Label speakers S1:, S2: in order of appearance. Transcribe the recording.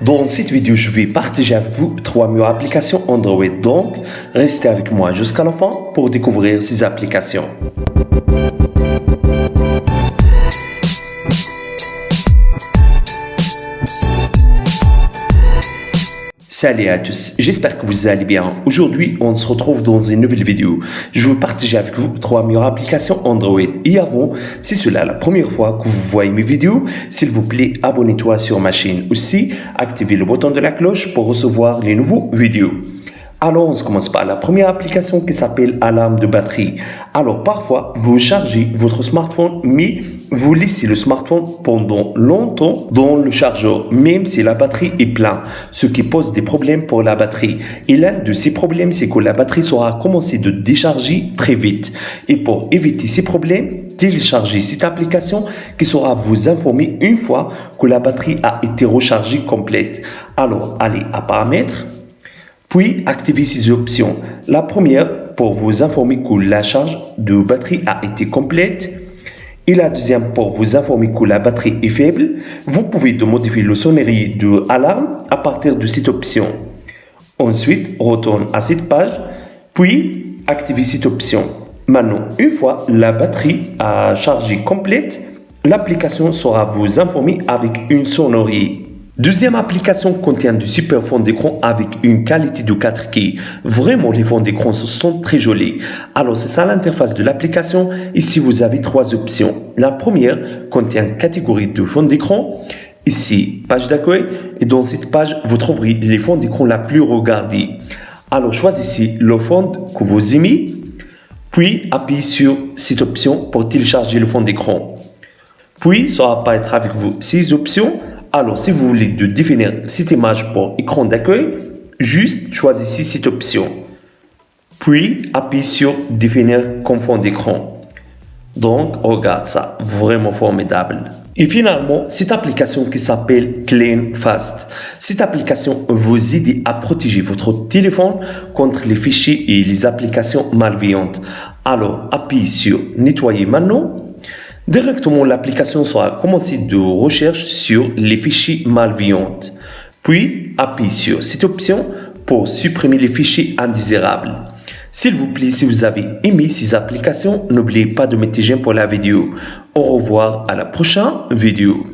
S1: Dans cette vidéo, je vais partager avec vous 3 meilleures applications Android. Donc, restez avec moi jusqu'à la fin pour découvrir ces applications. Salut à tous, j'espère que vous allez bien. Aujourd'hui, on se retrouve dans une nouvelle vidéo. Je vais partager avec vous 3 meilleures applications Android. Et avant, si c'est la première fois que vous voyez mes vidéos, s'il vous plaît, abonnez-toi sur ma chaîne. Aussi, activez le bouton de la cloche pour recevoir les nouveaux vidéos. Alors, on commence par la première application qui s'appelle Alarme de batterie. Alors, parfois, vous chargez votre smartphone, mais vous laissez le smartphone pendant longtemps dans le chargeur, même si la batterie est pleine, ce qui pose des problèmes pour la batterie. Et l'un de ces problèmes, c'est que la batterie sera commencée de décharger très vite. Et pour éviter ces problèmes, téléchargez cette application qui saura vous informer une fois que la batterie a été rechargée complète. Alors, allez à Paramètres. Puis, activez ces options. La première, pour vous informer que la charge de batterie a été complète. Et la deuxième, pour vous informer que la batterie est faible. Vous pouvez modifier le sonnerie de alarme à partir de cette option. Ensuite, retourne à cette page. Puis, activez cette option. Maintenant, une fois la batterie a chargé complète, l'application saura vous informer avec une sonnerie. Deuxième application contient du super fond d'écran avec une qualité de 4K. Vraiment, les fonds d'écran sont très jolis. Alors, c'est ça l'interface de l'application. Ici, vous avez 3 options. La première contient catégorie de fond d'écran. Ici, page d'accueil. Et dans cette page, vous trouverez les fonds d'écran la plus regardés. Alors, choisissez le fond que vous aimez. Puis, appuyez sur cette option pour télécharger le fond d'écran. Puis, ça va apparaître avec vous 6 options. Alors, si vous voulez définir cette image pour écran d'accueil, juste choisissez cette option. Puis, appuyez sur définir comme fond d'écran. Donc, regarde ça, vraiment formidable. Et finalement, cette application qui s'appelle Clean Fast. Cette application vous aide à protéger votre téléphone contre les fichiers et les applications malveillantes. Alors, appuyez sur Nettoyer maintenant. Directement, l'application sera commencée de recherche sur les fichiers malveillants. Puis, appuyez sur cette option pour supprimer les fichiers indésirables. S'il vous plaît, si vous avez aimé ces applications, n'oubliez pas de mettre j'aime pour la vidéo. Au revoir à la prochaine vidéo.